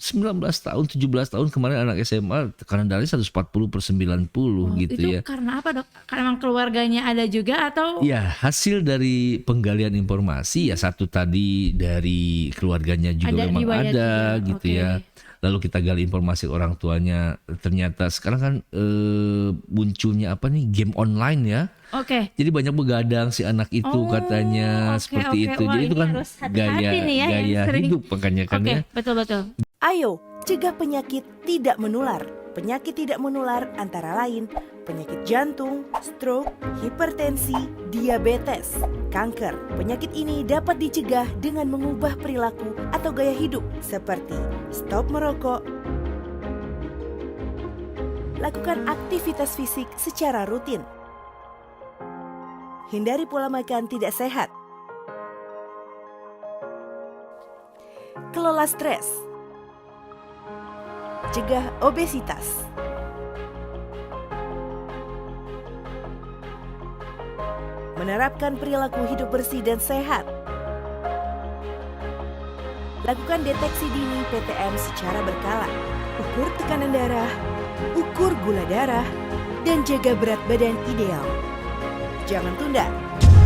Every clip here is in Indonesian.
19 tahun, 17 tahun kemarin anak SMA tekanan darahnya 140/90 gitu Itu ya. karena apa dok? Karena emang keluarganya ada juga atau? Ya, hasil dari penggalian informasi ya satu tadi dari keluarganya juga Ada memang riwayat ada juga, gitu oke. ya. Lalu kita gali informasi orang tuanya, ternyata sekarang kan munculnya apa nih, game online ya. Oke. Jadi banyak begadang si anak itu Oh, katanya oke seperti oke. itu. Wah, Jadi itu ini kan harus hati-hati nih ya yang gaya sering. hidup makanya kan Oke, ya. betul. Ayo, cegah penyakit tidak menular. Penyakit tidak menular antara lain penyakit jantung, stroke, hipertensi, diabetes, kanker. Penyakit ini dapat dicegah dengan mengubah perilaku atau gaya hidup seperti stop merokok, lakukan aktivitas fisik secara rutin, hindari pola makan tidak sehat, kelola stres, cegah obesitas. Menerapkan perilaku hidup bersih dan sehat. Lakukan deteksi dini PTM secara berkala. Ukur tekanan darah, ukur gula darah, dan jaga berat badan ideal. Jangan tunda.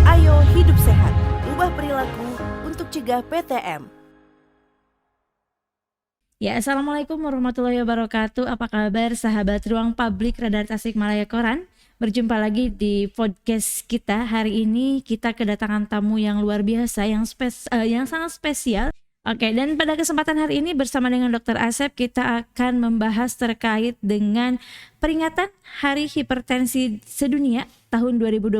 Ayo hidup sehat. Ubah perilaku untuk cegah PTM. Ya, assalamualaikum warahmatullahi wabarakatuh. Apa kabar sahabat Ruang Publik Radar Tasikmalaya Koran? Berjumpa lagi di podcast kita. Hari ini kita kedatangan tamu yang luar biasa, yang sangat spesial. Oke, dan pada kesempatan hari ini bersama dengan Dr. Asep kita akan membahas terkait dengan peringatan Hari Hipertensi Sedunia tahun 2022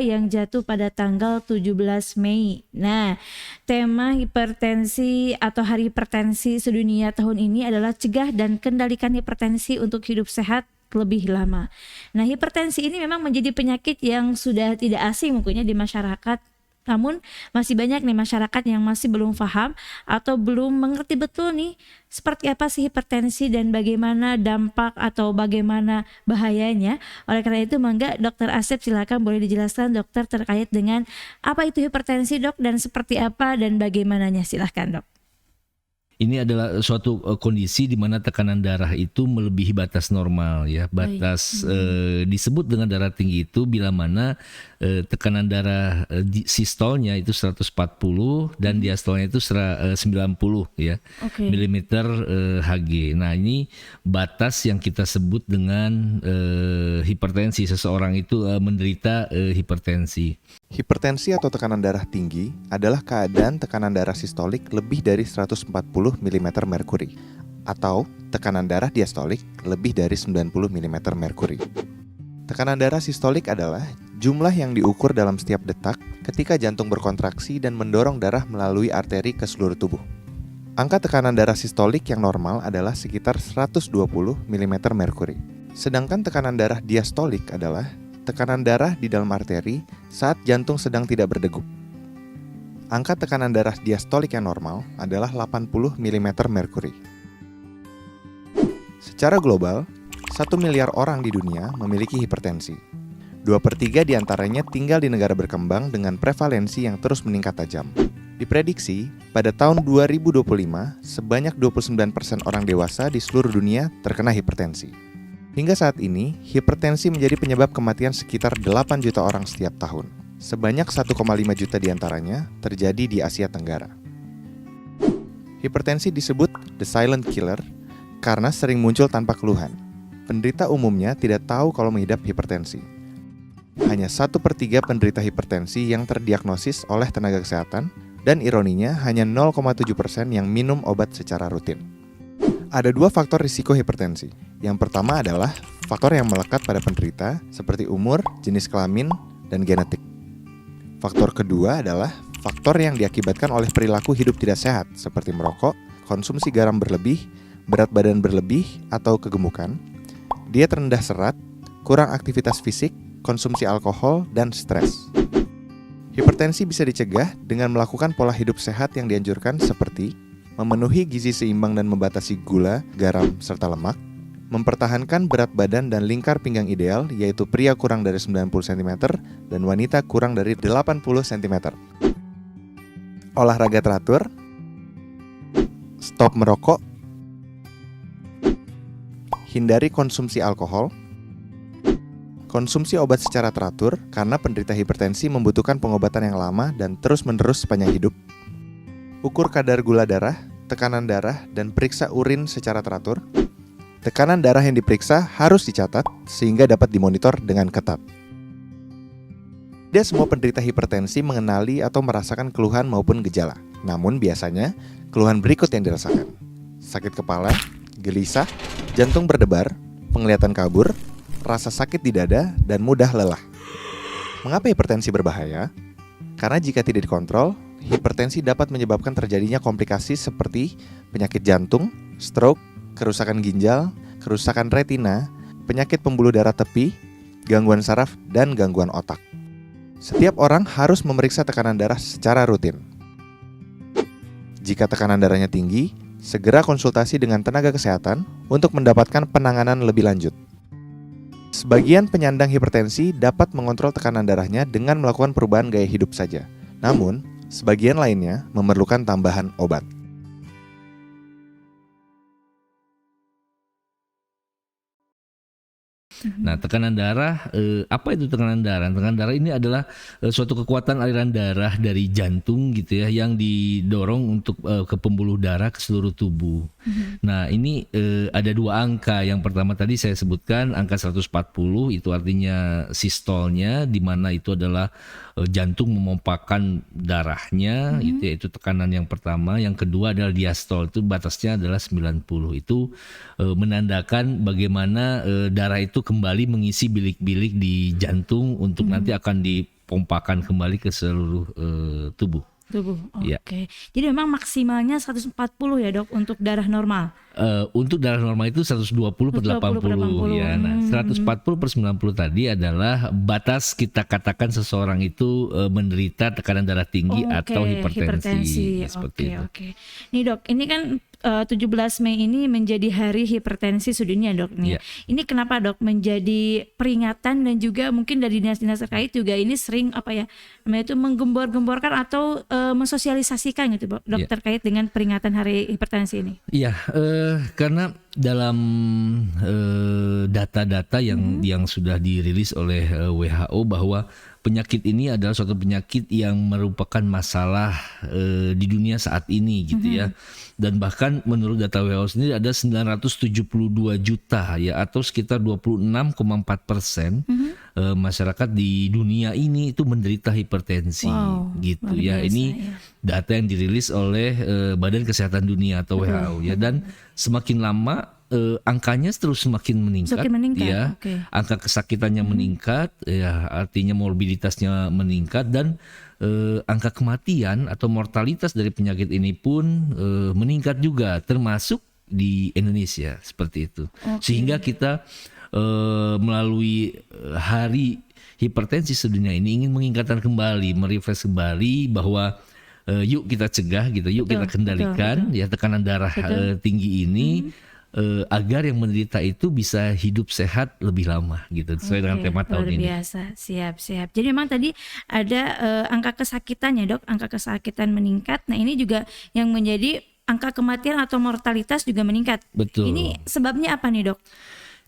yang jatuh pada tanggal 17 Mei. Nah, tema hipertensi atau Hari Hipertensi Sedunia tahun ini adalah cegah dan kendalikan hipertensi untuk hidup sehat lebih lama. Nah, hipertensi ini memang menjadi penyakit yang sudah tidak asing mungkinnya di masyarakat. Namun masih banyak nih masyarakat yang masih belum paham atau belum mengerti betul nih seperti apa sih hipertensi dan bagaimana dampak atau bagaimana bahayanya. Oleh karena itu mangga Dr. Asep silakan boleh dijelaskan dokter terkait dengan apa itu hipertensi dok dan seperti apa dan bagaimananya, silahkan dok. Ini adalah suatu kondisi di mana tekanan darah itu melebihi batas normal ya. Batas disebut dengan darah tinggi itu bila mana tekanan darah sistolnya itu 140 dan diastolnya itu 90 ya. Milimeter Hg. Nah, ini batas yang kita sebut dengan hipertensi. Seseorang itu menderita hipertensi. Hipertensi atau tekanan darah tinggi adalah keadaan tekanan darah sistolik lebih dari 140 mm merkuri atau tekanan darah diastolik lebih dari 90 mm merkuri. Tekanan darah sistolik adalah jumlah yang diukur dalam setiap detak ketika jantung berkontraksi dan mendorong darah melalui arteri ke seluruh tubuh. Angka tekanan darah sistolik yang normal adalah sekitar 120 mm merkuri. Sedangkan tekanan darah diastolik adalah tekanan darah di dalam arteri saat jantung sedang tidak berdegup. Angka tekanan darah diastolik yang normal adalah 80 mm merkuri. Secara global, 1 miliar orang di dunia memiliki hipertensi. 2/3 diantaranya tinggal di negara berkembang dengan prevalensi yang terus meningkat tajam. Diprediksi, pada tahun 2025, sebanyak 29% orang dewasa di seluruh dunia terkena hipertensi. Hingga saat ini, hipertensi menjadi penyebab kematian sekitar 8 juta orang setiap tahun. Sebanyak 1,5 juta diantaranya terjadi di Asia Tenggara. Hipertensi disebut the silent killer karena sering muncul tanpa keluhan. Penderita umumnya tidak tahu kalau mengidap hipertensi. Hanya 1/3 penderita hipertensi yang terdiagnosis oleh tenaga kesehatan, dan ironinya hanya 0,7% yang minum obat secara rutin. Ada 2 faktor risiko hipertensi. Yang pertama adalah faktor yang melekat pada penderita seperti umur, jenis kelamin, dan genetik. Faktor kedua adalah faktor yang diakibatkan oleh perilaku hidup tidak sehat seperti merokok, konsumsi garam berlebih, berat badan berlebih atau kegemukan, diet rendah serat, kurang aktivitas fisik, konsumsi alkohol, dan stres. Hipertensi bisa dicegah dengan melakukan pola hidup sehat yang dianjurkan seperti memenuhi gizi seimbang dan membatasi gula, garam, serta lemak, mempertahankan berat badan dan lingkar pinggang ideal, yaitu pria kurang dari 90 cm dan wanita kurang dari 80 cm. Olahraga teratur, stop merokok, hindari konsumsi alkohol, konsumsi obat secara teratur karena penderita hipertensi membutuhkan pengobatan yang lama dan terus-menerus sepanjang hidup, ukur kadar gula darah, tekanan darah, dan periksa urin secara teratur. Tekanan darah yang diperiksa harus dicatat sehingga dapat dimonitor dengan ketat. Tidak semua penderita hipertensi mengenali atau merasakan keluhan maupun gejala. Namun biasanya, keluhan berikut yang dirasakan: sakit kepala, gelisah, jantung berdebar, penglihatan kabur, rasa sakit di dada, dan mudah lelah. Mengapa hipertensi berbahaya? Karena jika tidak dikontrol, hipertensi dapat menyebabkan terjadinya komplikasi seperti penyakit jantung, stroke, kerusakan ginjal, kerusakan retina, penyakit pembuluh darah tepi, gangguan saraf, dan gangguan otak. Setiap orang harus memeriksa tekanan darah secara rutin. Jika tekanan darahnya tinggi, segera konsultasi dengan tenaga kesehatan untuk mendapatkan penanganan lebih lanjut. Sebagian penyandang hipertensi dapat mengontrol tekanan darahnya dengan melakukan perubahan gaya hidup saja. Namun, sebagian lainnya memerlukan tambahan obat. Nah, tekanan darah, apa itu tekanan darah? Tekanan darah ini adalah suatu kekuatan aliran darah dari jantung gitu ya, yang didorong untuk ke pembuluh darah ke seluruh tubuh. Nah, ini ada dua angka. Yang pertama tadi saya sebutkan angka 140, itu artinya sistolnya, di mana itu adalah jantung memompakan darahnya, itu tekanan yang pertama. Yang kedua adalah diastol, itu batasnya adalah 90. Itu menandakan bagaimana darah itu kembali mengisi bilik-bilik di jantung untuk nanti akan dipompakan kembali ke seluruh tubuh. Oke. Ya. Jadi memang maksimalnya 140 ya dok untuk darah normal. Untuk darah normal itu 120 per 80 ya. Nah, 140 per 90 tadi adalah batas kita katakan seseorang itu menderita tekanan darah tinggi atau hipertensi. Seperti itu. Oke. Nih dok, ini kan 17 Mei ini menjadi hari hipertensi sedunia dok nih. Ya. Ini kenapa dok menjadi peringatan, dan juga mungkin dari dinas-dinas terkait juga ini sering namanya itu menggembor-gemborkan atau mensosialisasikan gitu dok Ya. terkait dengan peringatan hari hipertensi ini. Iya, karena dalam data-data yang sudah dirilis oleh WHO bahwa penyakit ini adalah suatu penyakit yang merupakan masalah di dunia saat ini gitu ya. Dan bahkan menurut data WHO sendiri ada 972 juta ya, atau sekitar 26,4% masyarakat di dunia ini itu menderita hipertensi gitu luar ya. biasa, Ini ya. data yang dirilis oleh Badan Kesehatan Dunia atau WHO ya, dan semakin lama angkanya terus semakin meningkat. Semakin meningkat, Ya. oke. Angka kesakitannya meningkat, ya artinya morbiditasnya meningkat, dan angka kematian atau mortalitas dari penyakit ini pun meningkat juga, termasuk di Indonesia seperti itu. Sehingga kita melalui hari hipertensi sedunia ini ingin mengingatkan kembali, merefresh kembali bahwa yuk kita cegah gitu, yuk kita kendalikan ya tekanan darah tinggi ini. Agar yang menderita itu bisa hidup sehat lebih lama gitu, sesuai dengan tema tahun ini. Luar biasa, siap. Jadi memang tadi ada angka kesakitannya dok, angka kesakitan meningkat. Nah ini juga yang menjadi angka kematian atau mortalitas juga meningkat. Betul. Ini sebabnya apa nih dok?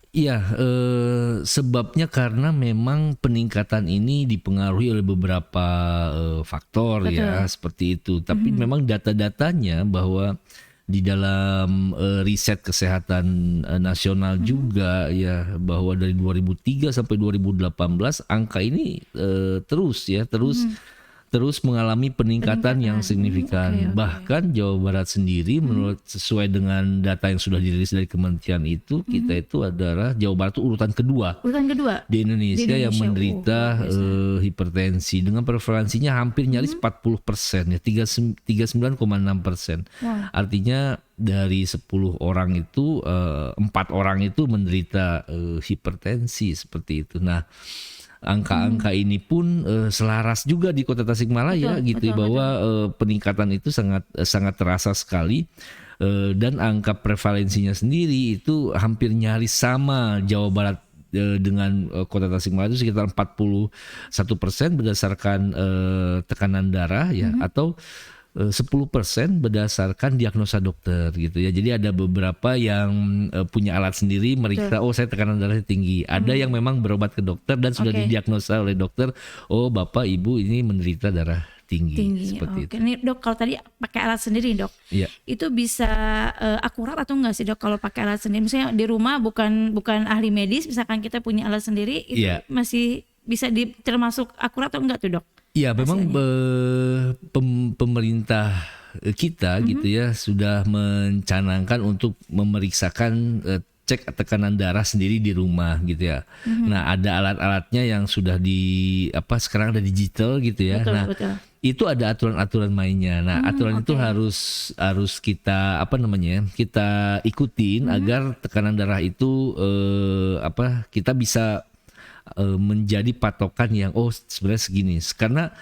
Iya, sebabnya karena memang peningkatan ini dipengaruhi oleh beberapa faktor ya, seperti itu. Tapi memang data-datanya bahwa di dalam riset kesehatan nasional juga ya, bahwa dari 2003 sampai 2018 angka ini terus mengalami peningkatan yang signifikan. Bahkan Jawa Barat sendiri menurut sesuai dengan data yang sudah dirilis dari kementerian itu, kita itu adalah Jawa Barat itu urutan kedua di Indonesia yang menderita hipertensi dengan prevalensinya hampir nyaris 40% ya, 39,6%. Artinya dari 10 orang itu 4 orang itu menderita hipertensi seperti itu. Nah, angka-angka ini pun selaras juga di Kota Tasikmalaya bahwa peningkatan itu sangat terasa sekali, dan angka prevalensinya sendiri itu hampir nyaris sama Jawa Barat dengan Kota Tasikmalaya itu sekitar 41% berdasarkan tekanan darah ya, atau 10% berdasarkan diagnosa dokter gitu ya. Jadi ada beberapa yang punya alat sendiri meriksa, oh saya tekanan darahnya tinggi. Ada yang memang berobat ke dokter dan sudah didiagnosa oleh dokter, oh bapak ibu ini menderita darah tinggi. Seperti itu. Nih dok, kalau tadi pakai alat sendiri dok, itu bisa akurat atau enggak sih dok kalau pakai alat sendiri? Misalnya di rumah bukan ahli medis, misalkan kita punya alat sendiri, itu masih bisa termasuk akurat atau enggak tuh dok? Ya memang pemerintah kita gitu ya sudah mencanangkan untuk memeriksakan cek tekanan darah sendiri di rumah gitu ya. Nah ada alat-alatnya yang sudah sekarang ada digital gitu ya. Betul. Itu ada aturan-aturan mainnya. Nah aturan itu harus kita kita ikutin agar tekanan darah itu kita bisa menjadi patokan yang sebenarnya segini, karena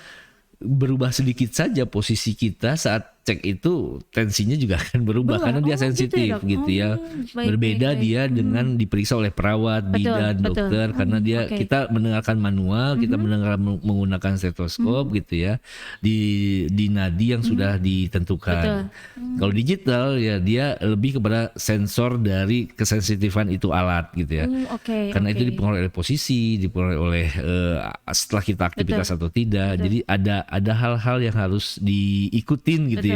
berubah sedikit saja posisi kita saat cek itu tensinya juga akan berubah karena dia sensitif gitu ya. Berbeda dia dengan diperiksa oleh perawat, bidan, dokter karena dia kita mendengarkan manual, kita mendengarkan menggunakan stetoskop gitu ya di nadi yang sudah ditentukan. Kalau digital ya dia lebih kepada sensor dari kesensitifan itu alat gitu ya. Karena itu dipengaruhi oleh posisi, dipengaruhi oleh setelah kita aktivitas atau tidak. Jadi ada hal-hal yang harus diikutin gitu ya.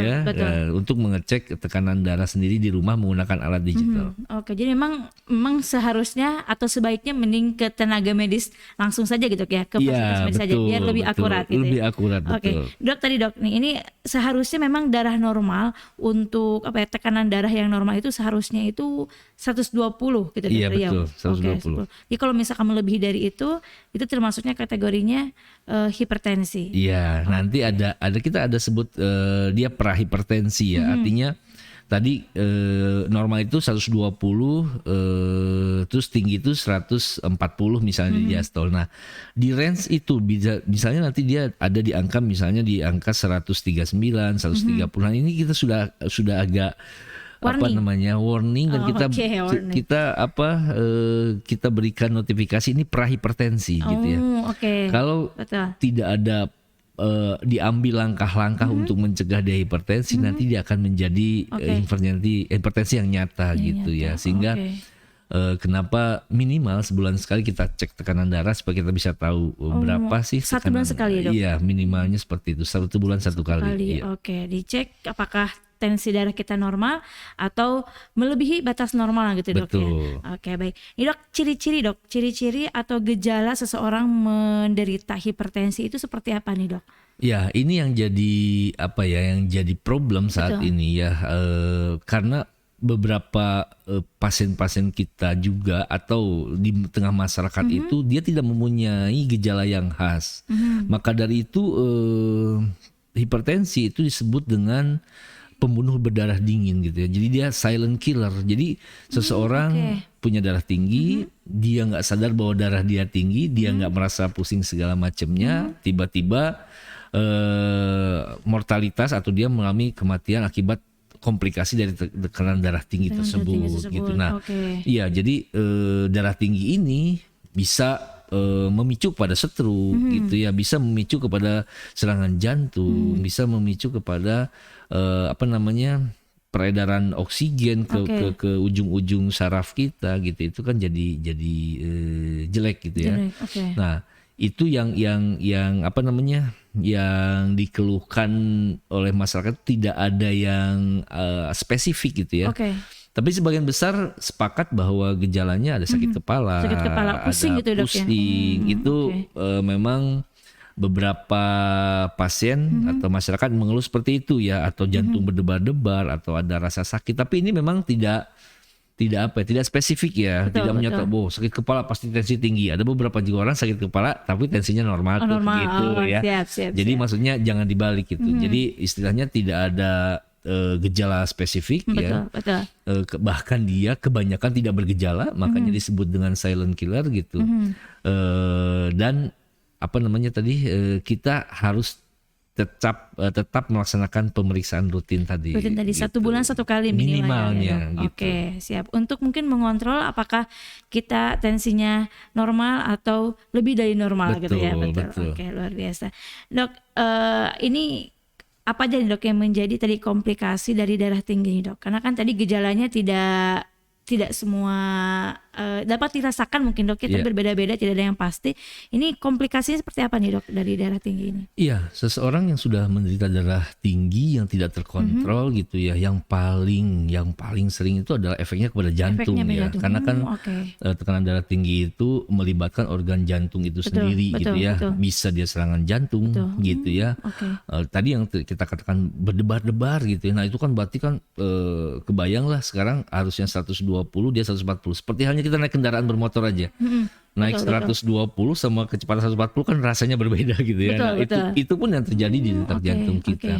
Untuk mengecek tekanan darah sendiri di rumah menggunakan alat digital. Jadi memang seharusnya atau sebaiknya mending ke tenaga medis langsung saja gitu ya, ke fasilitas medis saja biar lebih akurat gitu. Lebih akurat, betul. Dok tadi dok nih, ini seharusnya memang darah normal untuk tekanan darah yang normal itu seharusnya itu 120 gitu. Iya betul, 120. Jadi kalau misalkan melebihi dari itu termasuknya kategorinya hipertensi. Iya, nanti kita ada sebut dia prahipertensi ya. Artinya tadi normal itu 120, terus tinggi itu 140 misalnya di diastol. Nah, di range itu misalnya nanti dia ada di angka misalnya di angka 139, 130. Nah, ini kita sudah agak warning dan kita berikan notifikasi ini prahipertensi gitu ya. Kalau tidak ada diambil langkah-langkah untuk mencegah dia hipertensi, nanti dia akan menjadi hipertensi yang nyata gitu ya. Sehingga kenapa minimal sebulan sekali kita cek tekanan darah supaya kita bisa tahu berapa sih satu bulan sekali dok? Iya minimalnya seperti itu, 1 bulan 1 kali. Iya. Dicek apakah tensi darah kita normal atau melebihi batas normal gitu dok. Betul. Ya. Baik. Ini dok, ciri-ciri atau gejala seseorang menderita hipertensi itu seperti apa nih dok? Ya ini yang jadi problem saat ini ya, karena beberapa pasien-pasien kita juga atau di tengah masyarakat itu dia tidak mempunyai gejala yang khas. Maka dari itu hipertensi itu disebut dengan pembunuh berdarah dingin gitu ya. Jadi dia silent killer. Jadi seseorang punya darah tinggi, dia nggak sadar bahwa darah dia tinggi, dia nggak merasa pusing segala macamnya, tiba-tiba mortalitas atau dia mengalami kematian akibat komplikasi dari tekanan darah tinggi tersebut gitu. Nah, iya jadi darah tinggi ini bisa memicu kepada stroke gitu ya, bisa memicu kepada serangan jantung, bisa memicu kepada peredaran oksigen ke ujung-ujung saraf kita gitu. Itu kan jadi jelek gitu ya. Nah, itu yang yang dikeluhkan oleh masyarakat tidak ada yang spesifik gitu ya. Tapi sebagian besar sepakat bahwa gejalanya ada sakit kepala, pusing ada gitu dok ya. Itu memang beberapa pasien atau masyarakat mengeluh seperti itu ya, atau jantung berdebar-debar atau ada rasa sakit. Tapi ini memang tidak spesifik ya, tidak menyatakan sakit kepala pasti tensi tinggi. Ada beberapa juga orang sakit kepala tapi tensinya normal, gitu ya. Jadi maksudnya jangan dibalik gitu. Jadi istilahnya tidak ada gejala spesifik ya. Bahkan dia kebanyakan tidak bergejala, makanya disebut dengan silent killer gitu. Dan kita harus tetap melaksanakan pemeriksaan rutin tadi. Rutin tadi gitu. 1 bulan 1 kali minimalnya gitu. Siap. Untuk mungkin mengontrol apakah kita tensinya normal atau lebih dari normal gitu ya. Betul. Luar biasa. Dok, ini apa aja nih dok yang menjadi tadi komplikasi dari darah tinggi nih dok? Karena kan tadi gejalanya tidak semua dapat dirasakan mungkin dok ya, tapi berbeda-beda, tidak ada yang pasti. Ini komplikasinya seperti apa nih dok dari darah tinggi ini? Iya, seseorang yang sudah menderita darah tinggi yang tidak terkontrol gitu ya, yang paling sering itu adalah efeknya kepada jantung ya. Karena kan tekanan darah tinggi itu melibatkan organ jantung itu sendiri gitu ya. Bisa dia serangan jantung gitu ya. Tadi yang kita katakan berdebar-debar gitu ya. Nah, itu kan berarti kan kebayang lah sekarang harusnya 120 dia 140. Seperti halnya kita naik kendaraan bermotor aja. Naik 120 sama kecepatan 140 kan rasanya berbeda gitu ya. Itu pun yang terjadi di detak jantung kita.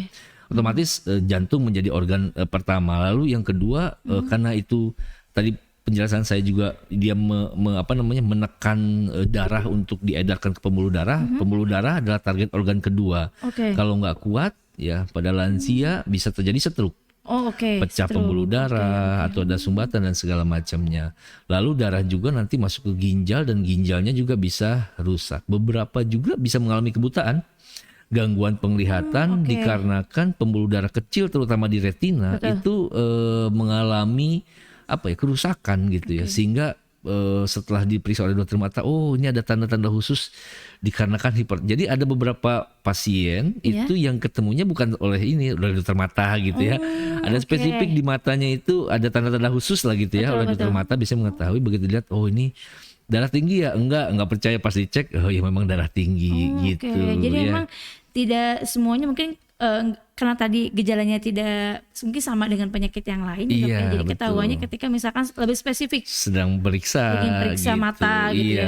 Otomatis jantung menjadi organ pertama. Lalu yang kedua karena itu tadi penjelasan saya juga dia menekan darah untuk diedarkan ke pembuluh darah. Pembuluh darah adalah target organ kedua. Kalau nggak kuat ya pada lansia bisa terjadi stroke. Pecah pembuluh darah atau ada sumbatan dan segala macamnya. Lalu darah juga nanti masuk ke ginjal dan ginjalnya juga bisa rusak. Beberapa juga bisa mengalami kebutaan, gangguan penglihatan dikarenakan pembuluh darah kecil terutama di retina itu mengalami kerusakan gitu ya, sehingga setelah diperiksa oleh dokter mata, ini ada tanda-tanda khusus dikarenakan Jadi ada beberapa pasien itu yang ketemunya bukan oleh dokter mata gitu ya. Ada spesifik di matanya itu ada tanda-tanda khusus lah gitu ya. Oleh dokter mata bisa mengetahui begitu dilihat, ini darah tinggi ya? Enggak percaya pas dicek, ya memang darah tinggi gitu. Jadi ya. memang tidak semuanya mungkin karena tadi gejalanya tidak mungkin sama dengan penyakit yang lain, jadi ketahuannya ketika misalkan lebih spesifik sedang periksa gitu. Mata gitu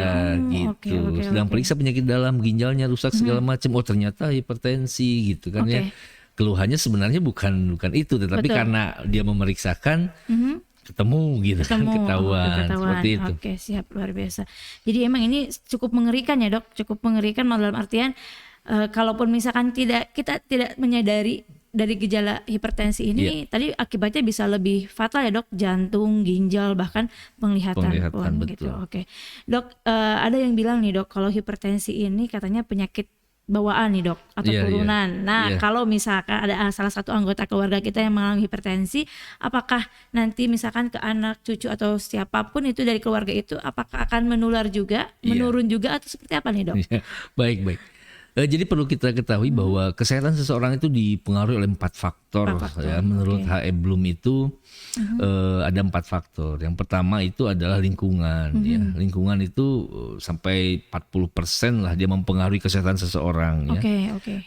sedang periksa penyakit dalam ginjalnya rusak segala macam, ternyata hipertensi gitu kan ya. Keluhannya sebenarnya bukan itu, tetapi karena dia memeriksakan ketemu gitu kan, ketahuan seperti itu. Siap, luar biasa. Jadi emang ini cukup mengerikan ya dok, cukup mengerikan dalam artian kalaupun misalkan kita tidak menyadari dari gejala hipertensi ini, tadi akibatnya bisa lebih fatal ya dok, jantung, ginjal, bahkan penglihatan gitu. Dok, ada yang bilang nih dok, kalau hipertensi ini katanya penyakit bawaan nih dok, atau turunan. Kalau misalkan ada salah satu anggota keluarga kita yang mengalami hipertensi, apakah nanti misalkan ke anak, cucu atau siapapun itu dari keluarga itu, apakah akan menular juga, menurun juga, atau seperti apa nih dok? Baik. Jadi perlu kita ketahui bahwa kesehatan seseorang itu dipengaruhi oleh 4 faktor. Ya. Menurut H.E. Bloom itu ada 4 faktor. Yang pertama itu adalah lingkungan. Ya. Lingkungan itu sampai 40% lah dia mempengaruhi kesehatan seseorang. Ya.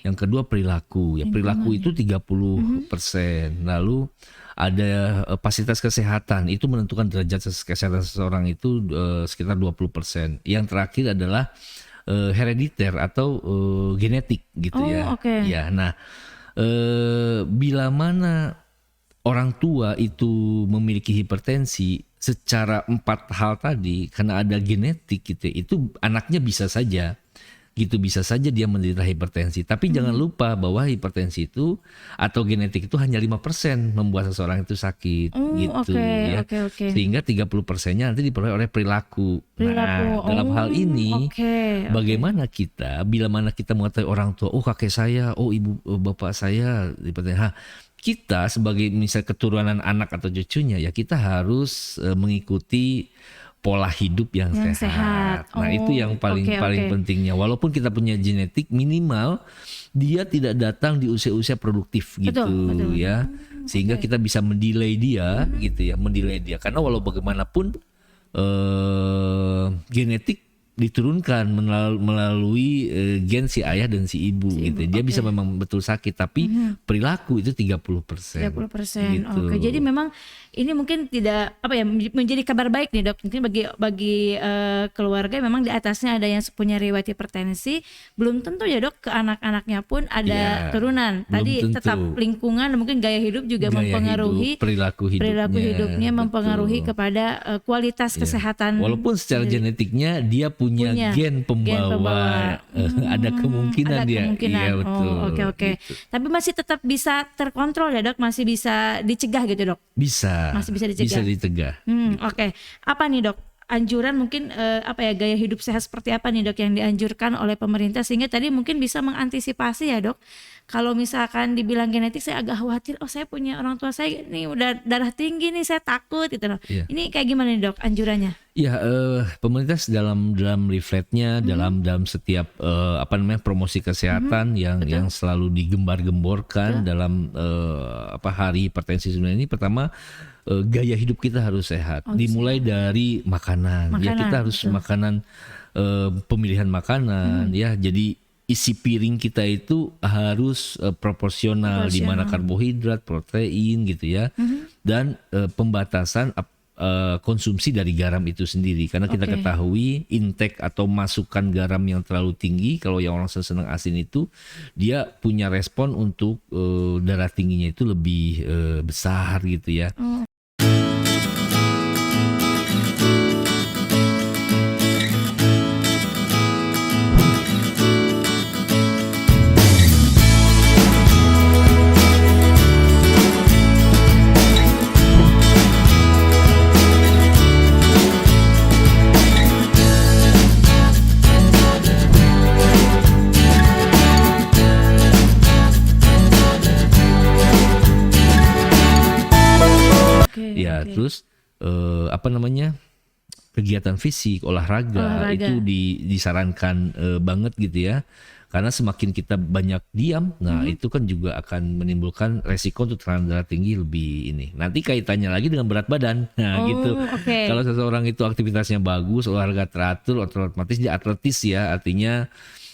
Yang kedua perilaku. Ya, perilaku itu 30%. Lalu ada fasilitas kesehatan, itu menentukan derajat kesehatan seseorang itu sekitar 20%. Yang terakhir adalah herediter atau genetik gitu ya. Ya, nah bila mana orang tua itu memiliki hipertensi, secara 4 hal tadi karena ada genetik gitu, itu anaknya bisa saja dia menderita hipertensi. Tapi jangan lupa bahwa hipertensi itu atau genetik itu hanya 5% membuat seseorang itu sakit gitu ya. Sehingga 30%-nya nanti diperoleh oleh perilaku. Nah, dalam hal ini bagaimana kita bila mana kita mengetahui orang tua, kakek saya, ibu bapak saya hipertensi. Kita sebagai misal keturunan anak atau cucunya, ya kita harus mengikuti pola hidup yang sehat. Nah, itu yang paling pentingnya. Walaupun kita punya genetik, minimal dia tidak datang di usia-usia produktif gitu. Betul. Ya. Sehingga kita bisa mendelay dia gitu ya, karena walau bagaimanapun genetik diturunkan melalui gen si ayah dan si ibu gitu. Dia bisa memang betul sakit, tapi perilaku itu 30%. 30%. Gitu. Jadi memang ini mungkin tidak menjadi kabar baik nih dok. Mungkin bagi keluarga memang di atasnya ada yang punya riwayat hipertensi, belum tentu ya dok ke anak-anaknya pun ada turunan. Tadi tetap lingkungan dan mungkin gaya hidup juga mempengaruhi perilaku hidupnya mempengaruhi kepada kualitas kesehatan. Walaupun secara genetiknya dia punya gen pembawa. Ada kemungkinan dia. Iya, betul. Oke. Tapi masih tetap bisa terkontrol ya dok, masih bisa dicegah gitu dok? Masih bisa dicegah. Oke. Apa nih dok anjuran mungkin gaya hidup sehat seperti apa nih dok yang dianjurkan oleh pemerintah sehingga tadi mungkin bisa mengantisipasi ya dok. Kalau misalkan dibilang genetik saya agak khawatir, saya punya orang tua saya nih udah darah tinggi nih, saya takut gitu loh. Iya. Ini kayak gimana nih dok anjurannya? Ya, pemerintah dalam leafletnya, dalam setiap promosi kesehatan yang selalu digembar-gemborkan dalam hari hipertensi sebenarnya ini, pertama gaya hidup kita harus sehat. Dimulai dari makanan. Ya, kita harus makanan, pemilihan makanan ya. Jadi isi piring kita itu harus proporsional, di mana karbohidrat, protein gitu ya. Dan pembatasan konsumsi dari garam itu sendiri, karena kita ketahui intake atau masukan garam yang terlalu tinggi, kalau yang orang senang asin itu dia punya respon untuk darah tingginya itu lebih besar gitu ya. Terus kegiatan fisik, olahraga itu disarankan banget gitu ya. Karena semakin kita banyak diam, itu kan juga akan menimbulkan resiko untuk tekanan darah tinggi lebih ini. Nanti kaitannya lagi dengan berat badan. Gitu. Kalau seseorang itu aktivitasnya bagus, olahraga teratur, otomatis dia atletis ya, artinya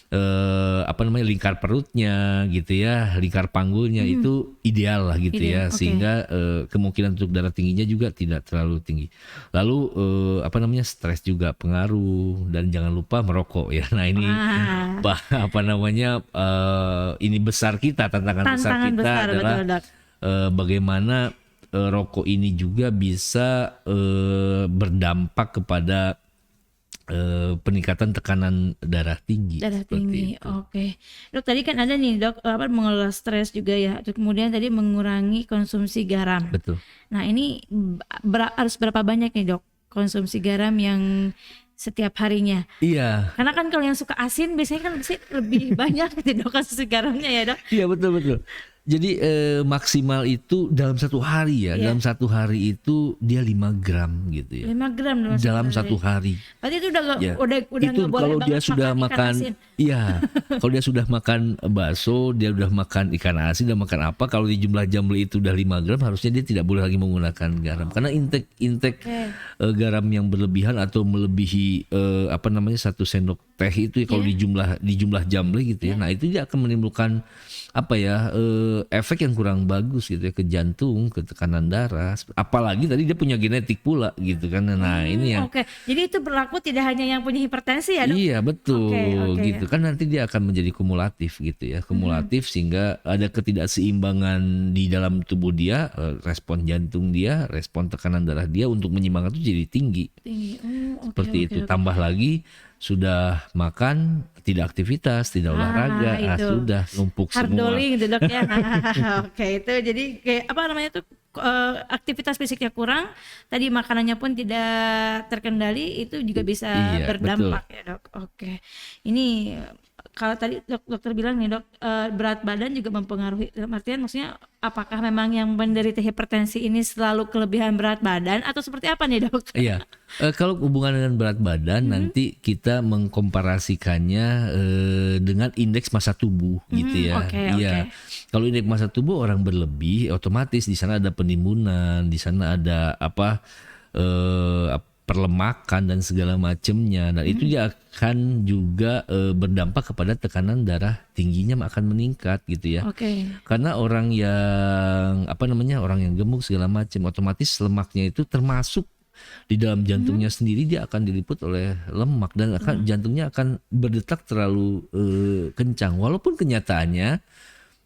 lingkar perutnya gitu ya, lingkar panggulnya itu ideal lah gitu ya, sehingga kemungkinan untuk darah tingginya juga tidak terlalu tinggi. Lalu stres juga pengaruh, dan jangan lupa merokok ya. Nah ini ini besar kita, tantangan besar kita adalah bagaimana rokok ini juga bisa berdampak kepada peningkatan tekanan darah tinggi. Oke. Dok, tadi kan ada nih dok, mengelola stres juga ya. Kemudian tadi mengurangi konsumsi garam. Betul. Nah ini harus berapa banyak nih dok konsumsi garam yang setiap harinya? Iya. Karena kan kalau yang suka asin biasanya kan lebih banyak gitu dok konsumsi garamnya ya dok. Iya betul. Jadi maksimal itu dalam satu hari ya. Dalam satu hari itu dia 5 gram gitu ya. 5 gram dalam satu hari. Berarti itu udah itu nggak boleh kalau dia banget sudah makan makan, iya. Kalau dia sudah makan bakso, dia udah makan ikan asin, udah makan apa, kalau di jumlah jambel itu udah 5 gram, harusnya dia tidak boleh lagi menggunakan garam. Karena intake garam yang berlebihan atau melebihi 1 sendok teh itu kalau di jumlah jambel gitu ya. Nah, itu dia akan menimbulkan efek yang kurang bagus gitu ya ke jantung, ke tekanan darah. Apalagi tadi dia punya genetik pula gitu kan. Nah, ini yang Jadi itu berlaku tidak hanya yang punya hipertensi ya dok? Iya betul gitu kan, nanti dia akan menjadi kumulatif gitu ya, sehingga ada ketidakseimbangan di dalam tubuh dia, respon jantung dia, respon tekanan darah dia untuk menyeimbangkan itu jadi tinggi. Seperti itu. Tambah lagi sudah makan, tidak aktivitas, tidak olahraga, sudah numpuk semua. Hardoli gitu dok ya. Itu jadi kayak aktivitas fisiknya kurang, tadi makanannya pun tidak terkendali, itu juga bisa berdampak ya dok. Ini kalau tadi dokter bilang nih dok, berat badan juga mempengaruhi. Artinya maksudnya apakah memang yang menderita hipertensi ini selalu kelebihan berat badan atau seperti apa nih dok? Iya, kalau hubungan dengan berat badan nanti kita mengkomparasikannya dengan indeks massa tubuh gitu ya. Kalau indeks massa tubuh orang berlebih, otomatis di sana ada penimbunan, di sana ada perlemakan dan segala macamnya, dan itu dia akan juga berdampak kepada tekanan darah tingginya akan meningkat gitu ya. Karena orang yang orang yang gemuk segala macam, otomatis lemaknya itu termasuk di dalam jantungnya sendiri, dia akan diliput oleh lemak, dan jantungnya akan berdetak terlalu kencang. Walaupun kenyataannya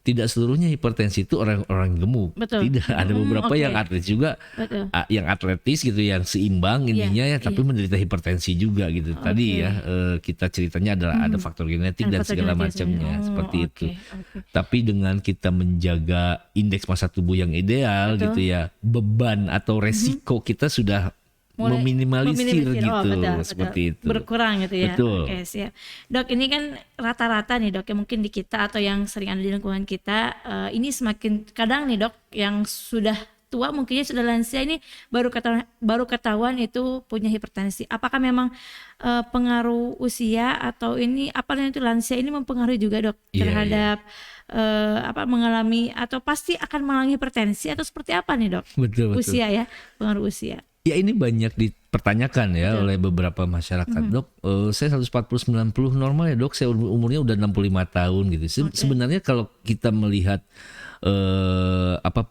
tidak seluruhnya hipertensi itu orang gemuk. Tidak, ada beberapa yang atletis juga, yang atletis gitu, yang seimbang intinya tapi menderita hipertensi juga gitu. Tadi ya kita ceritanya adalah ada faktor genetik dan segala macamnya seperti itu. Tapi dengan kita menjaga indeks massa tubuh yang ideal gitu ya, beban atau resiko kita sudah meminimalisir gitu, betul. seperti itu. Berkurang gitu ya. Betul. Oke, siap. Dok, ini kan rata-rata nih dok, ya mungkin di kita atau yang sering ada di lingkungan kita, ini semakin kadang nih dok, yang sudah tua mungkinnya sudah lansia ini baru ketahuan itu punya hipertensi. Apakah memang pengaruh usia atau ini apa namanya itu lansia ini mempengaruhi juga dok terhadap mengalami atau pasti akan mengalami hipertensi atau seperti apa nih dok? Betul. Usia ya, pengaruh usia. Ya ini banyak dipertanyakan ya oleh beberapa masyarakat. Dok, saya 140/90 normal ya dok, saya umurnya udah 65 tahun gitu. Sebenarnya kalau kita melihat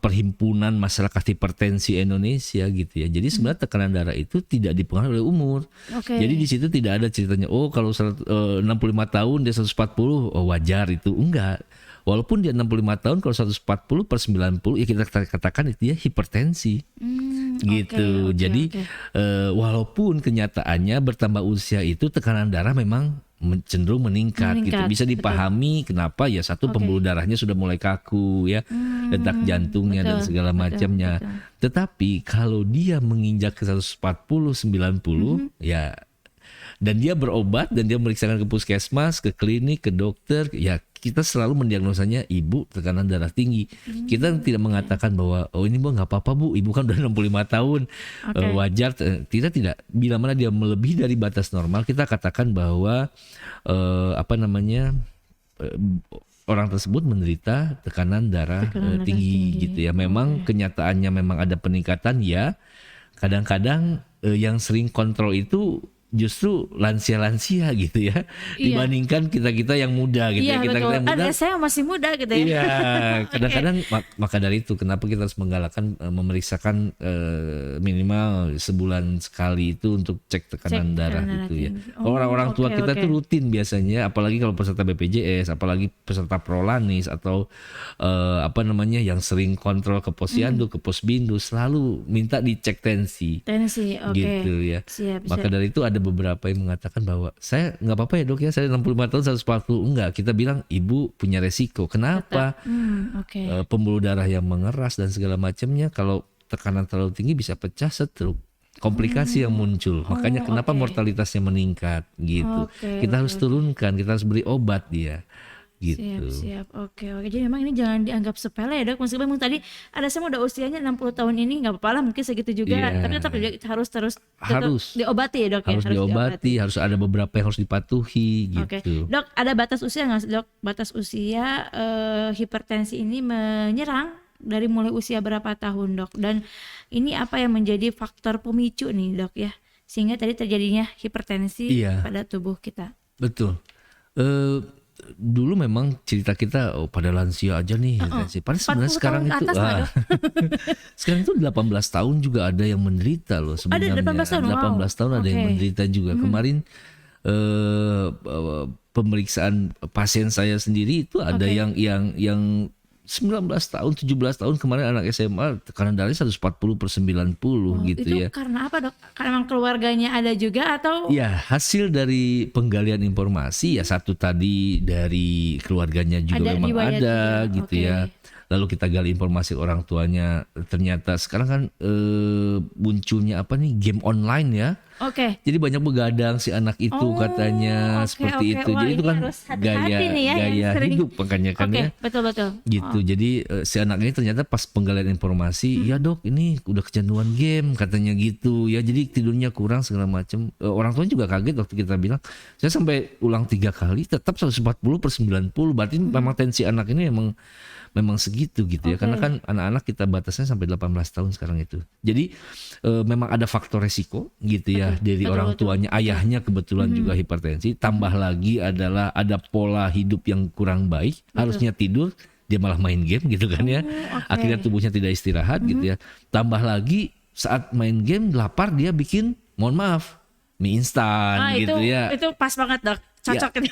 perhimpunan masyarakat hipertensi Indonesia gitu ya. Jadi sebenarnya tekanan darah itu tidak dipengaruhi oleh umur. Jadi di situ tidak ada ceritanya kalau 65 tahun dia 140 wajar itu, enggak. Walaupun dia 65 tahun kalau 140/90 ya kita katakan itu ya hipertensi. Gitu. Jadi walaupun kenyataannya bertambah usia itu tekanan darah memang cenderung meningkat gitu. Bisa dipahami kenapa ya pembuluh darahnya sudah mulai kaku ya, detak jantungnya dan segala macamnya. Tetapi kalau dia menginjak ke 140/90 ya, dan dia berobat dan dia memeriksakan ke puskesmas, ke klinik, ke dokter, ya kita selalu mendiagnosanya ibu tekanan darah tinggi. Kita tidak mengatakan bahwa ini nggak apa-apa bu, ibu kan udah 65 tahun, wajar. Kita tidak. Bila mana dia melebihi dari batas normal, kita katakan bahwa orang tersebut menderita tekanan darah tinggi gitu ya. Memang kenyataannya memang ada peningkatan ya. Kadang-kadang yang sering kontrol itu justru lansia-lansia gitu ya, dibandingkan kita-kita yang muda gitu ya. Kita-kita yang muda, saya masih muda gitu ya. Iya, kadang-kadang maka dari itu kenapa kita harus menggalakkan memeriksakan minimal sebulan sekali itu untuk cek tekanan darah gitu ya. Orang-orang tua kita tuh rutin biasanya, apalagi kalau peserta BPJS, apalagi peserta Prolanis atau yang sering kontrol ke Posyandu, ke Posbindu, selalu minta dicek tensi. Gitu ya. Maka dari itu ada beberapa yang mengatakan bahwa saya nggak apa-apa ya dok ya, saya 65 tahun 140. Enggak, kita bilang ibu punya resiko. Kenapa? Pembuluh darah yang mengeras dan segala macamnya, kalau tekanan terlalu tinggi bisa pecah stroke, komplikasi yang muncul. Makanya kenapa mortalitasnya meningkat gitu. Kita harus turunkan, kita harus beri obat dia. Gitu. Siap. Oke. Jadi memang ini jangan dianggap sepele ya dok. Meskipun tadi ada saya udah usianya 60 tahun ini nggak apa-apa lah, mungkin segitu juga. Tapi tetap harus diobati ya dok. Harus diobati, harus ada beberapa yang harus dipatuhi gitu. Dok, ada batas usia nggak dok? Batas usia hipertensi ini menyerang dari mulai usia berapa tahun dok? Dan ini apa yang menjadi faktor pemicu nih dok ya, sehingga tadi terjadinya hipertensi pada tubuh kita? Betul. Dulu memang cerita kita pada lansia aja nih padahal sebenarnya sekarang itu sekarang itu 18 tahun juga ada yang menderita loh sebenarnya. Ada 18 tahun ada yang menderita juga. Kemarin pemeriksaan pasien saya sendiri itu ada yang 19 tahun, 17 tahun kemarin anak SMA tekanan darahnya 140/90 gitu itu ya. Itu karena apa dok? Karena keluarganya ada juga atau? Ya hasil dari penggalian informasi ya, satu tadi dari keluarganya juga memang ada gitu ya. Lalu kita gali informasi orang tuanya, ternyata sekarang kan munculnya game online ya. Jadi banyak begadang si anak itu katanya seperti itu. Jadi itu kan gaya hidup makanya kan ya. Betul. Gitu. Jadi si anak ini ternyata pas penggalian informasi, ya dok ini udah kecanduan game katanya gitu ya. Jadi tidurnya kurang segala macam. Orang tuanya juga kaget waktu kita bilang, saya sampai ulang 3 kali tetap 140/90. Berarti memang tensi anak ini memang segitu gitu ya. Karena kan anak-anak kita batasnya sampai 18 tahun sekarang itu. Jadi memang ada faktor resiko gitu ya dari orang tuanya. Ayahnya kebetulan juga hipertensi. Tambah lagi adalah ada pola hidup yang kurang baik. Harusnya tidur, dia malah main game gitu kan ya. Akhirnya tubuhnya tidak istirahat gitu ya. Tambah lagi saat main game lapar, dia bikin, mohon maaf, mie instan gitu ya. Itu pas banget dok. Cocok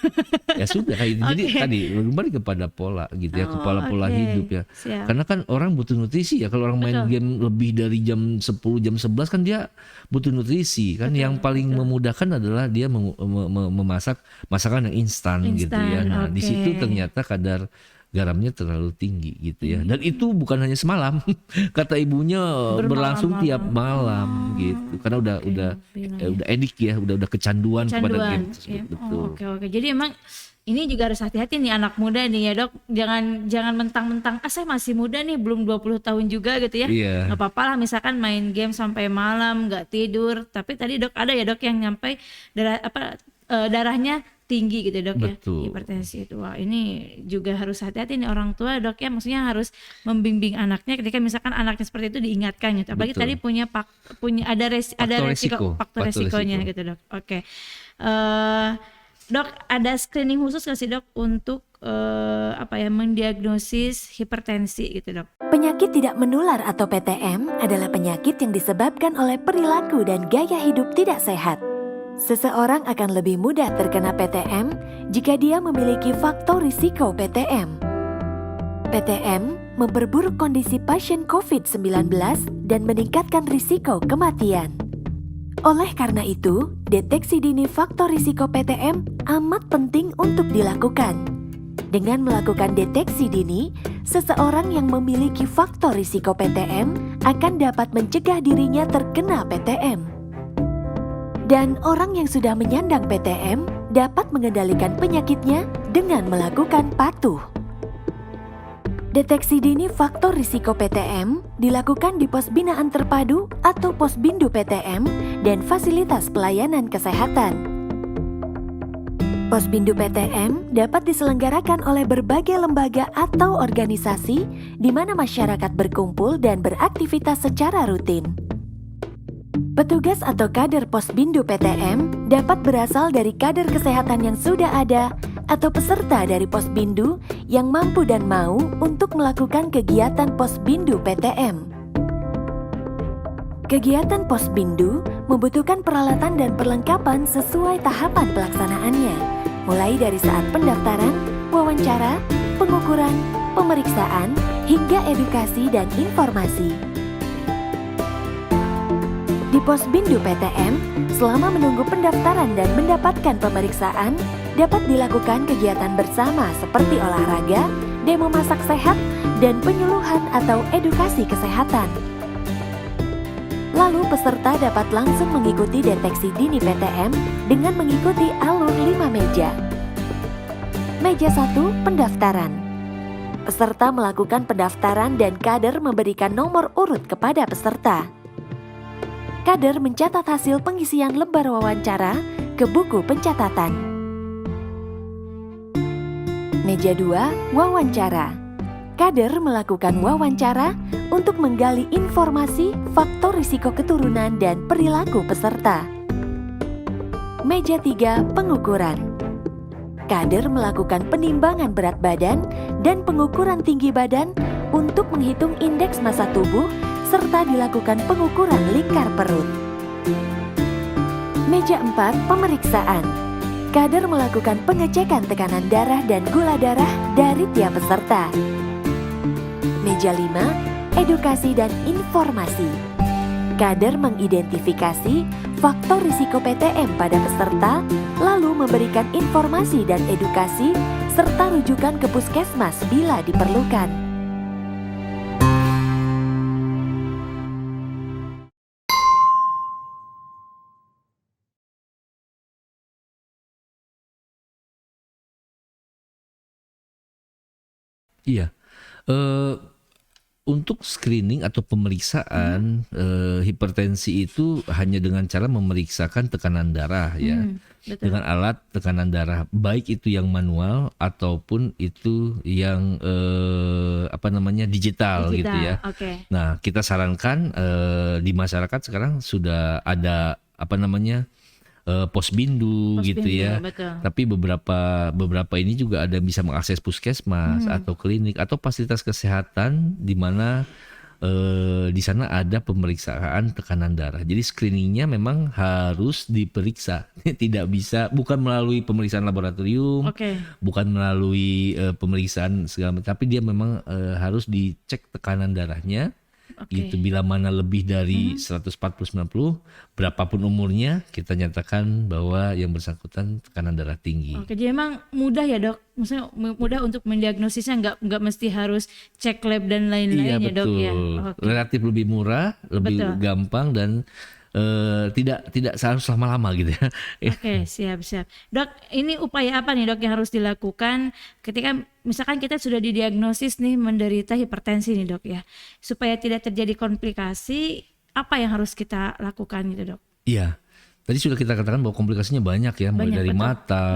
ya sudah itu. Jadi tadi kembali kepada pola gitu ya, kepala pola hidup ya. Karena kan orang butuh nutrisi ya. Kalau orang main game lebih dari jam 10, jam 11 kan dia butuh nutrisi kan. Yang paling memudahkan adalah dia memasak masakan yang instan gitu ya. Nah di situ ternyata kadar garamnya terlalu tinggi gitu ya. Dan itu bukan hanya semalam, kata ibunya berlangsung tiap malam gitu. Karena udah edik ya, udah kecanduan kepada game tersebut. Ya. Betul. Oke. Jadi emang ini juga harus hati-hati nih anak muda nih ya dok. Jangan mentang-mentang saya masih muda nih, belum 20 tahun juga gitu ya. Iya. Gak apa-apa lah misalkan main game sampai malam gak tidur. Tapi tadi dok ada ya dok yang nyampe darahnya tinggi gitu dok. Betul. Ya, hipertensi itu. Wah ini juga harus hati-hati nih orang tua dok ya, maksudnya harus membimbing anaknya ketika misalkan anaknya seperti itu diingatkan gitu. Apalagi Betul. tadi punya faktor resikonya gitu dok. Oke. Dok, ada screening khusus nggak sih dok untuk mendiagnosis hipertensi gitu dok? Penyakit tidak menular atau PTM adalah penyakit yang disebabkan oleh perilaku dan gaya hidup tidak sehat. Seseorang akan lebih mudah terkena PTM jika dia memiliki faktor risiko PTM. PTM memperburuk kondisi pasien COVID-19 dan meningkatkan risiko kematian. Oleh karena itu, deteksi dini faktor risiko PTM amat penting untuk dilakukan. Dengan melakukan deteksi dini, seseorang yang memiliki faktor risiko PTM akan dapat mencegah dirinya terkena PTM. Dan orang yang sudah menyandang PTM dapat mengendalikan penyakitnya dengan melakukan patuh. Deteksi dini faktor risiko PTM dilakukan di pos binaan terpadu atau posbindu PTM dan fasilitas pelayanan kesehatan. Posbindu PTM dapat diselenggarakan oleh berbagai lembaga atau organisasi di mana masyarakat berkumpul dan beraktivitas secara rutin. Petugas atau kader posbindu PTM dapat berasal dari kader kesehatan yang sudah ada atau peserta dari posbindu yang mampu dan mau untuk melakukan kegiatan posbindu PTM. Kegiatan posbindu membutuhkan peralatan dan perlengkapan sesuai tahapan pelaksanaannya, mulai dari saat pendaftaran, wawancara, pengukuran, pemeriksaan, hingga edukasi dan informasi. Di posbindu PTM, selama menunggu pendaftaran dan mendapatkan pemeriksaan, dapat dilakukan kegiatan bersama seperti olahraga, demo masak sehat, dan penyuluhan atau edukasi kesehatan. Lalu peserta dapat langsung mengikuti deteksi dini PTM dengan mengikuti alur 5 meja. Meja 1, pendaftaran. Peserta melakukan pendaftaran dan kader memberikan nomor urut kepada peserta. Kader mencatat hasil pengisian lembar wawancara ke buku pencatatan. Meja 2, wawancara. Kader melakukan wawancara untuk menggali informasi, faktor risiko keturunan, dan perilaku peserta. Meja 3, pengukuran. Kader melakukan penimbangan berat badan dan pengukuran tinggi badan untuk menghitung indeks massa tubuh serta dilakukan pengukuran lingkar perut. Meja 4, pemeriksaan. Kader melakukan pengecekan tekanan darah dan gula darah dari tiap peserta. Meja 5, edukasi dan informasi. Kader mengidentifikasi faktor risiko PTM pada peserta, lalu memberikan informasi dan edukasi serta rujukan ke puskesmas bila diperlukan. Iya. Untuk screening atau pemeriksaan hipertensi itu hanya dengan cara memeriksakan tekanan darah ya. Betul. Dengan alat tekanan darah, baik itu yang manual ataupun itu yang digital gitu ya. Oke. Nah, kita sarankan di masyarakat sekarang sudah ada posbindu gitu ya. Betul. Tapi beberapa ini juga ada bisa mengakses puskesmas atau klinik atau fasilitas kesehatan di mana di sana ada pemeriksaan tekanan darah. Jadi screeningnya memang harus diperiksa. Bukan melalui pemeriksaan laboratorium, bukan melalui pemeriksaan segala macam, tapi dia memang harus dicek tekanan darahnya gitu. Bila mana lebih dari 140/90, berapapun umurnya, kita nyatakan bahwa yang bersangkutan tekanan darah tinggi. Oke, jadi emang mudah ya dok, maksudnya mudah untuk mendiagnosisnya, nggak mesti harus cek lab dan lain-lain Iya ya dok betul, ya. Oke. relatif lebih murah, lebih Betul. gampang dan tidak harus lama-lama gitu ya. Oke, siap. Dok, ini upaya apa nih dok yang harus dilakukan ketika misalkan kita sudah didiagnosis nih menderita hipertensi nih dok ya, supaya tidak terjadi komplikasi, apa yang harus kita lakukan gitu dok? Iya. Tadi sudah kita katakan bahwa komplikasinya banyak ya, mulai Banyak, dari betul, mata,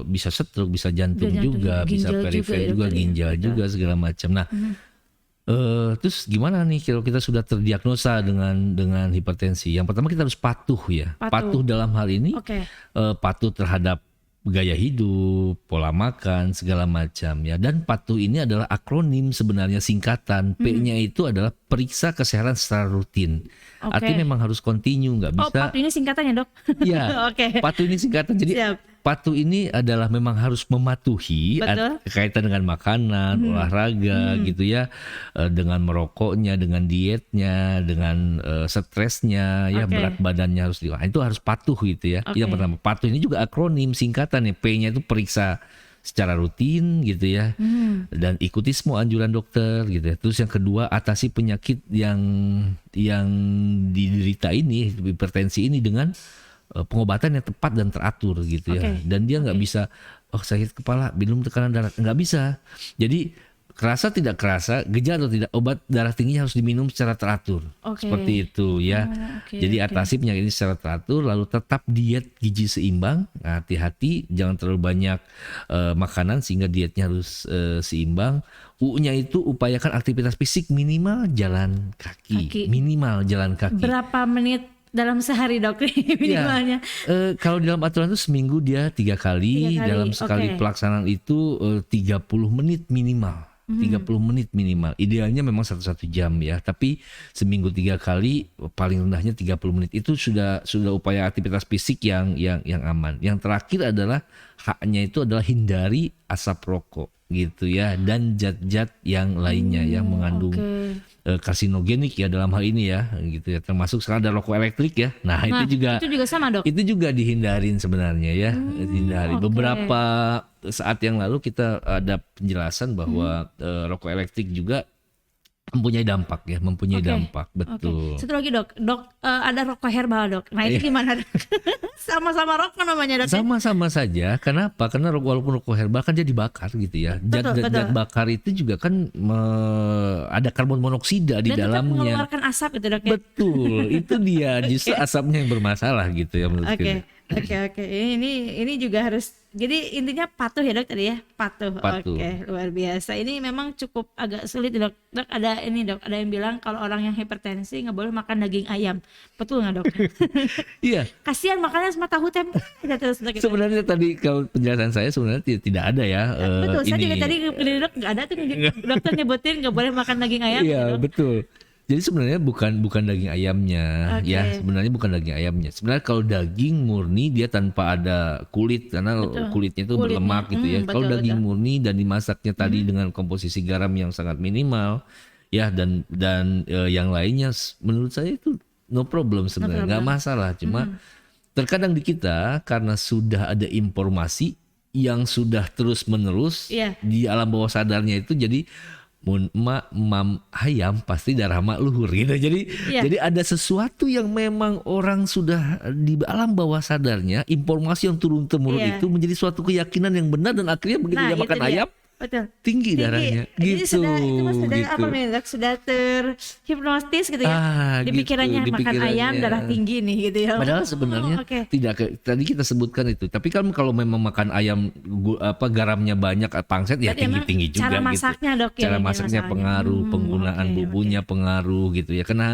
bisa stroke, bisa jantung Jantung juga, bisa ginjal perifer juga ya, juga, dokter ya? ginjal Betul. juga segala macam. Nah, terus gimana nih kalau kita sudah terdiagnosa dengan hipertensi? Yang pertama kita harus patuh ya. Patuh. Dalam hal ini Oke. patuh terhadap gaya hidup, pola makan, segala macam ya. Dan patuh ini adalah akronim sebenarnya, singkatan. P-nya itu adalah periksa kesehatan secara rutin. Oke. Artinya memang harus continue, nggak Oh, bisa. PAP ini singkatannya dok? Iya. Oke. Patuh ini singkatan. Jadi Siap. patuh ini adalah memang harus mematuhi Betul. kaitan dengan makanan, olahraga gitu ya, dengan merokoknya, dengan dietnya, dengan stresnya, ya Oke. berat badannya harus itu harus patuh gitu ya. Oke. Yang pertama, patuh ini juga akronim singkatan ya. P-nya itu periksa secara rutin gitu ya, dan ikuti semua anjuran dokter gitu ya. Terus yang kedua, atasi penyakit yang diderita ini, hipertensi ini dengan pengobatan yang tepat dan teratur gitu ya. Oke. Dan dia nggak bisa sakit kepala minum tekanan darah, nggak bisa. Jadi kerasa tidak kerasa, gejala atau tidak, obat darah tinggi harus diminum secara teratur. Oke. Seperti itu ya. oke, Jadi oke. atasi penyakit ini secara teratur, lalu tetap diet gizi seimbang. Nah, hati-hati jangan terlalu banyak makanan sehingga dietnya harus seimbang. U-nya itu upayakan aktivitas fisik minimal jalan kaki. Minimal jalan kaki. Berapa menit dalam sehari dok minimalnya? Kalau di dalam aturan itu seminggu dia 3 kali, 3 kali, dalam sekali oke. pelaksanaan itu 30 menit minimal. 30 menit minimal. Idealnya memang 1 jam ya, tapi seminggu 3 kali, paling rendahnya 30 menit. Itu sudah upaya aktivitas fisik yang aman. Yang terakhir adalah haknya itu adalah hindari asap rokok gitu ya, dan zat-zat yang lainnya yang mengandung karsinogenik ya dalam hal ini ya gitu ya, termasuk sekarang ada rokok elektrik ya. Nah, itu juga sama dok? itu juga dihindarin sebenarnya ya, dihindari. oke. Beberapa saat yang lalu kita ada penjelasan bahwa rokok elektrik juga mempunyai dampak ya, mempunyai Oke. dampak, betul. Satu lagi dok, ada rokok herbal dok. Nah itu gimana dok? Sama-sama rokok namanya dok. Sama-sama saja. Kenapa? Karena walaupun rokok herbal kan dia dibakar gitu ya. Betul. Zat bakar itu juga kan ada karbon monoksida di Dan tetap dalamnya. mengeluarkan asap gitu dok ya. Betul, itu dia justru asapnya yang bermasalah gitu ya menurut kita. Oke. Ini juga harus. Jadi intinya patuh ya dok tadi ya, patuh. Patuh. Oke, luar biasa. Ini memang cukup agak sulit dok. Dok ada yang bilang kalau orang yang hipertensi nggak boleh makan daging ayam. Betul nggak dok? Iya. Kasihan makannya sama tahu tempe. Terus dok. Sebenarnya tadi kalau penjelasan saya sebenarnya tidak ada ya. Betul. Saya ini. juga tadi dok nggak ada tuh dokter nyebutin nggak boleh makan daging ayam. Iya gitu, dok. betul. Jadi sebenarnya bukan daging ayamnya Oke. ya, sebenarnya bukan daging ayamnya. Sebenarnya kalau daging murni dia tanpa ada kulit, karena kulitnya itu berlemak gitu ya. Kalau daging murni dan dimasaknya tadi dengan komposisi garam yang sangat minimal ya, dan yang lainnya menurut saya itu no problem sebenarnya, nggak masalah. Cuma terkadang di kita karena sudah ada informasi yang sudah terus menerus Iya. di alam bawah sadarnya itu, jadi mun emak mam hayam pasti darah mak luhur gitu. Jadi ada sesuatu yang memang orang sudah di alam bawah sadarnya, informasi yang turun temurun itu menjadi suatu keyakinan yang benar, dan akhirnya begitu dia makan itu dia. ayam Betul. tinggi darahnya Jadi gitu. itu mas sudah gitu. apa nih dok? Sudah terhipnotis gitu ya? Di Gitu, pikirannya di makan ayam pikirannya. darah tinggi nih gitu ya? Padahal sebenarnya oke. tidak, tadi kita sebutkan itu. Tapi kan kalau memang makan ayam garamnya banyak, pangset ya Berarti emang tinggi-tinggi juga cara gitu. masaknya, dok, ya, Cara ini masaknya masalahnya. pengaruh, penggunaan oke, bumbunya pengaruh gitu ya. Karena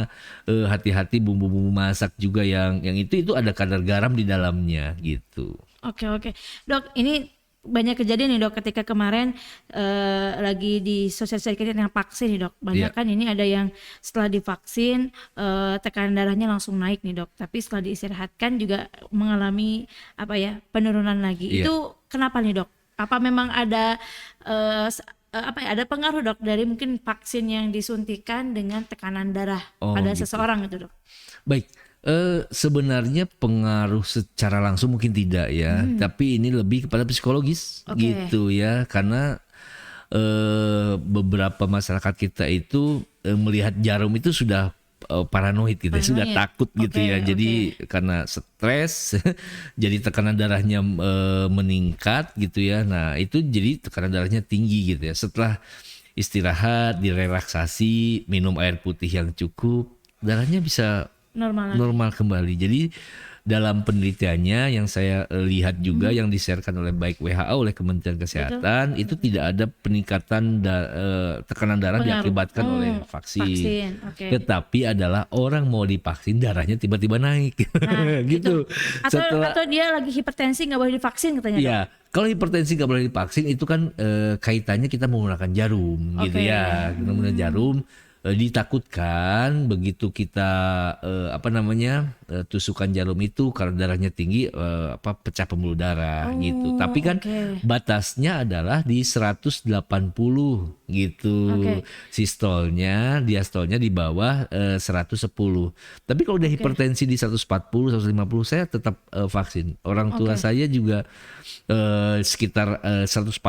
hati-hati bumbu-bumbu masak juga yang itu ada kadar garam di dalamnya gitu. Oke. Dok, ini banyak kejadian nih dok ketika kemarin lagi di sosialisasi yang vaksin nih dok. Banyak kan ini ada yang setelah divaksin tekanan darahnya langsung naik nih dok. Tapi setelah diistirahatkan juga mengalami penurunan lagi. Iya. Itu kenapa nih dok? Apa memang ada ada pengaruh dok dari mungkin vaksin yang disuntikan dengan tekanan darah pada gitu. seseorang itu dok? Baik, sebenarnya pengaruh secara langsung mungkin tidak ya, tapi ini lebih kepada psikologis gitu ya, karena beberapa masyarakat kita itu melihat jarum itu sudah paranoid gitu, sudah takut gitu ya. Jadi karena stres, jadi tekanan darahnya meningkat gitu ya. Nah itu jadi tekanan darahnya tinggi gitu ya. Setelah istirahat, direlaksasi, minum air putih yang cukup, darahnya bisa normal kembali. Jadi dalam penelitiannya yang saya lihat juga yang di-sharekan oleh baik WHO oleh Kementerian Kesehatan itu tidak ada peningkatan tekanan darah diakibatkan oleh vaksin. Tetapi adalah orang mau divaksin darahnya tiba-tiba naik. Gitu. Atau dia lagi hipertensi nggak boleh divaksin katanya. Iya. Kalau hipertensi nggak boleh divaksin itu kan kaitannya kita menggunakan jarum gitu ya. Kita menggunakan jarum. Ditakutkan begitu kita tusukan jarum itu karena darahnya tinggi pecah pembuluh darah gitu. Tapi kan batasnya adalah di 180 gitu. Sistolnya, diastolnya di bawah 110. Tapi kalau udah hipertensi di 140, 150 saya tetap vaksin. Orang tua saya juga sekitar 140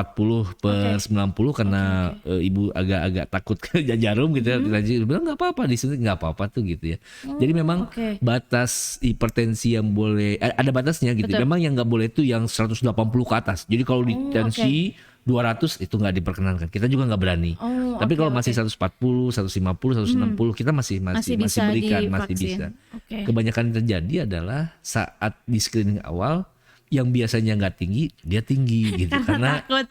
per 90 karena ibu agak takut ke jarum gitu ya. Dia bilang nggak apa-apa di sini, nggak apa-apa tuh gitu ya. Jadi memang batas hipertensi yang boleh ada batasnya gitu. Memang yang nggak boleh itu yang 180 ke atas. Jadi kalau di tensi 200 itu nggak diperkenankan. Kita juga nggak berani. Tapi kalau masih 140, 150, 160 kita masih berikan, masih bisa. Kebanyakan yang terjadi adalah saat di screening awal yang biasanya nggak tinggi dia tinggi gitu karena takut,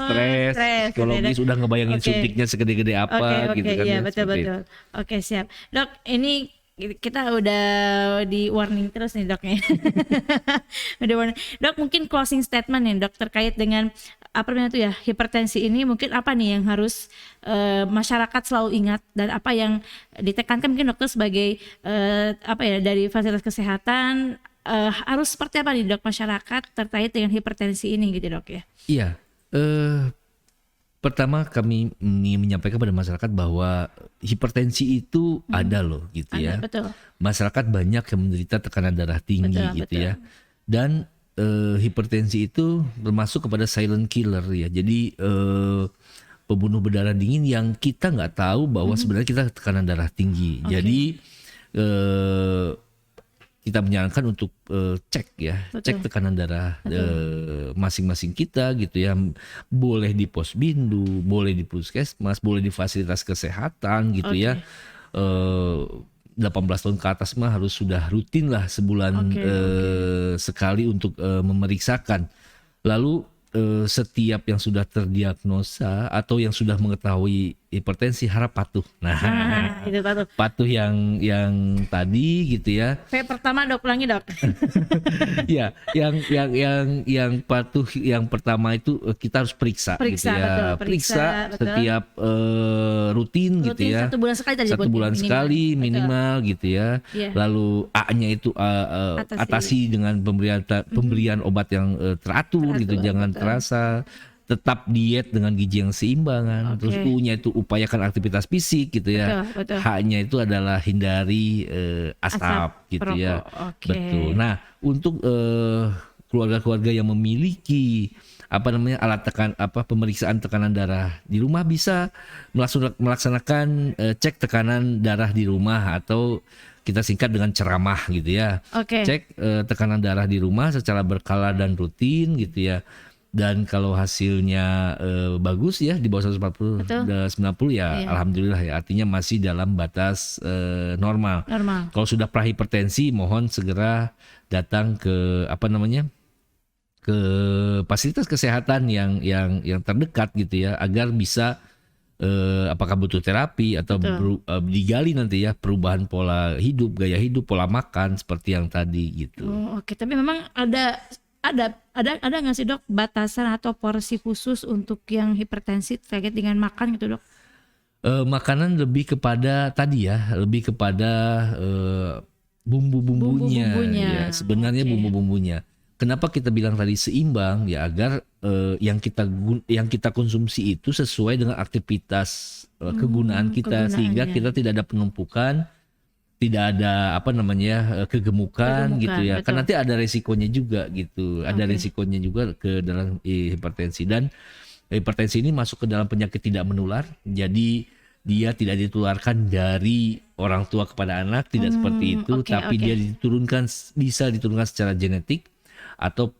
stres, psikologis udah ngebayangin suntiknya segede-gede apa gitu kan. Iya betul. Oke siap dok, ini kita udah di warning terus nih dok ya. Udah warning. Dok mungkin closing statement nih dok terkait dengan apa namanya tuh ya hipertensi ini, mungkin apa nih yang harus masyarakat selalu ingat dan apa yang ditekankan mungkin dokter sebagai dari fasilitas kesehatan harus seperti apa nih dok masyarakat terkait dengan hipertensi ini gitu dok ya? Iya, pertama kami menyampaikan pada masyarakat bahwa hipertensi itu ada loh gitu ya. Betul. Masyarakat banyak yang menderita tekanan darah tinggi gitu ya. Dan hipertensi itu termasuk kepada silent killer ya. Jadi pembunuh berdarah dingin yang kita nggak tahu bahwa sebenarnya kita tekanan darah tinggi. Jadi kita menyarankan untuk cek tekanan darah masing-masing kita gitu ya. Boleh di Posbindu, boleh di Puskesmas, boleh di fasilitas kesehatan gitu ya. 18 tahun ke atas mah harus sudah rutin lah sebulan sekali untuk memeriksakan. Lalu setiap yang sudah terdiagnosa atau yang sudah mengetahui hipertensi harap patuh. Nah, itu patuh yang tadi gitu ya. Pertama dok, ulangi dok. Ya, yang patuh yang pertama itu kita harus periksa gitu ya. Betul, periksa setiap rutin gitu ya. 1 bulan sekali tadi. 1 bulan sekali minimal gitu ya. Lalu A-nya itu atasi dengan pemberian obat yang teratur gitu, jangan terasa. Tetap diet dengan gizi yang seimbangan. Terus U-nya itu upayakan aktivitas fisik gitu ya. H-nya itu adalah hindari asap gitu perokok. Ya. Betul. Nah, untuk keluarga-keluarga yang memiliki alat pemeriksaan tekanan darah di rumah bisa melaksanakan cek tekanan darah di rumah atau kita singkat dengan ceramah gitu ya. Cek tekanan darah di rumah secara berkala dan rutin gitu ya. Dan kalau hasilnya bagus ya di bawah 140 90 ya alhamdulillah ya, artinya masih dalam batas normal. Kalau sudah prahipertensi mohon segera datang ke ke fasilitas kesehatan yang terdekat gitu ya, agar bisa apakah butuh terapi atau digali nanti ya perubahan pola hidup, gaya hidup, pola makan seperti yang tadi gitu. Tapi memang ada nggak sih dok batasan atau porsi khusus untuk yang hipertensi terkait dengan makan gitu dok? Makanan lebih kepada tadi ya, lebih kepada bumbu-bumbunya. Ya, sebenarnya bumbu-bumbunya. Kenapa kita bilang tadi seimbang ya, agar yang kita konsumsi itu sesuai dengan aktivitas kegunaan kita, sehingga kegunaannya. kita tidak ada penumpukan, tidak ada kegemukan gitu ya. Betul. Kan nanti ada resikonya juga gitu. Ada resikonya juga ke dalam hipertensi, dan hipertensi ini masuk ke dalam penyakit tidak menular. Jadi dia tidak ditularkan dari orang tua kepada anak, tidak seperti itu, tapi dia bisa diturunkan secara genetik atau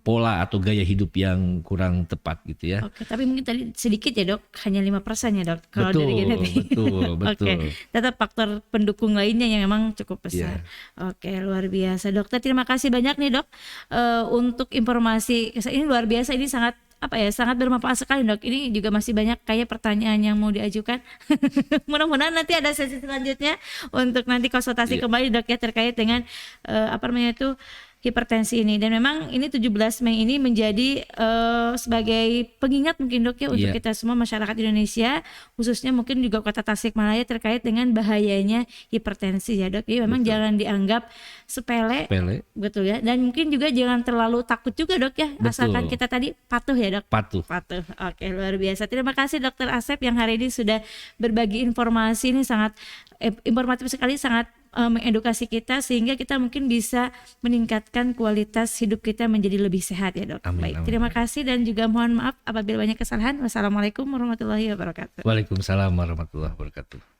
pola atau gaya hidup yang kurang tepat gitu ya. Oke, tapi mungkin tadi sedikit ya dok, hanya 5% ya dok kalau dari genetik. Betul. Oke, tetap faktor pendukung lainnya yang memang cukup besar. Oke, luar biasa dokter. Terima kasih banyak nih dok untuk informasi ini luar biasa, ini sangat sangat bermanfaat sekali dok. Ini juga masih banyak kayak pertanyaan yang mau diajukan. Mudah-mudahan nanti ada sesi selanjutnya untuk nanti konsultasi kembali dok ya terkait dengan hipertensi ini. Dan memang ini 17 Mei ini menjadi sebagai pengingat mungkin dok ya untuk kita semua masyarakat Indonesia, khususnya mungkin juga Kota Tasikmalaya terkait dengan bahayanya hipertensi ya dok. Jadi memang jangan dianggap sepele. Betul ya. Dan mungkin juga jangan terlalu takut juga dok ya. Asalkan kita tadi patuh ya dok. Patuh. Oke, luar biasa. Terima kasih Dokter Asep yang hari ini sudah berbagi informasi, ini sangat informatif sekali, sangat mengedukasi kita sehingga kita mungkin bisa meningkatkan kualitas hidup kita menjadi lebih sehat ya dok. Baik, terima kasih dan juga mohon maaf apabila banyak kesalahan. Wassalamualaikum warahmatullahi wabarakatuh. Waalaikumsalam warahmatullahi wabarakatuh.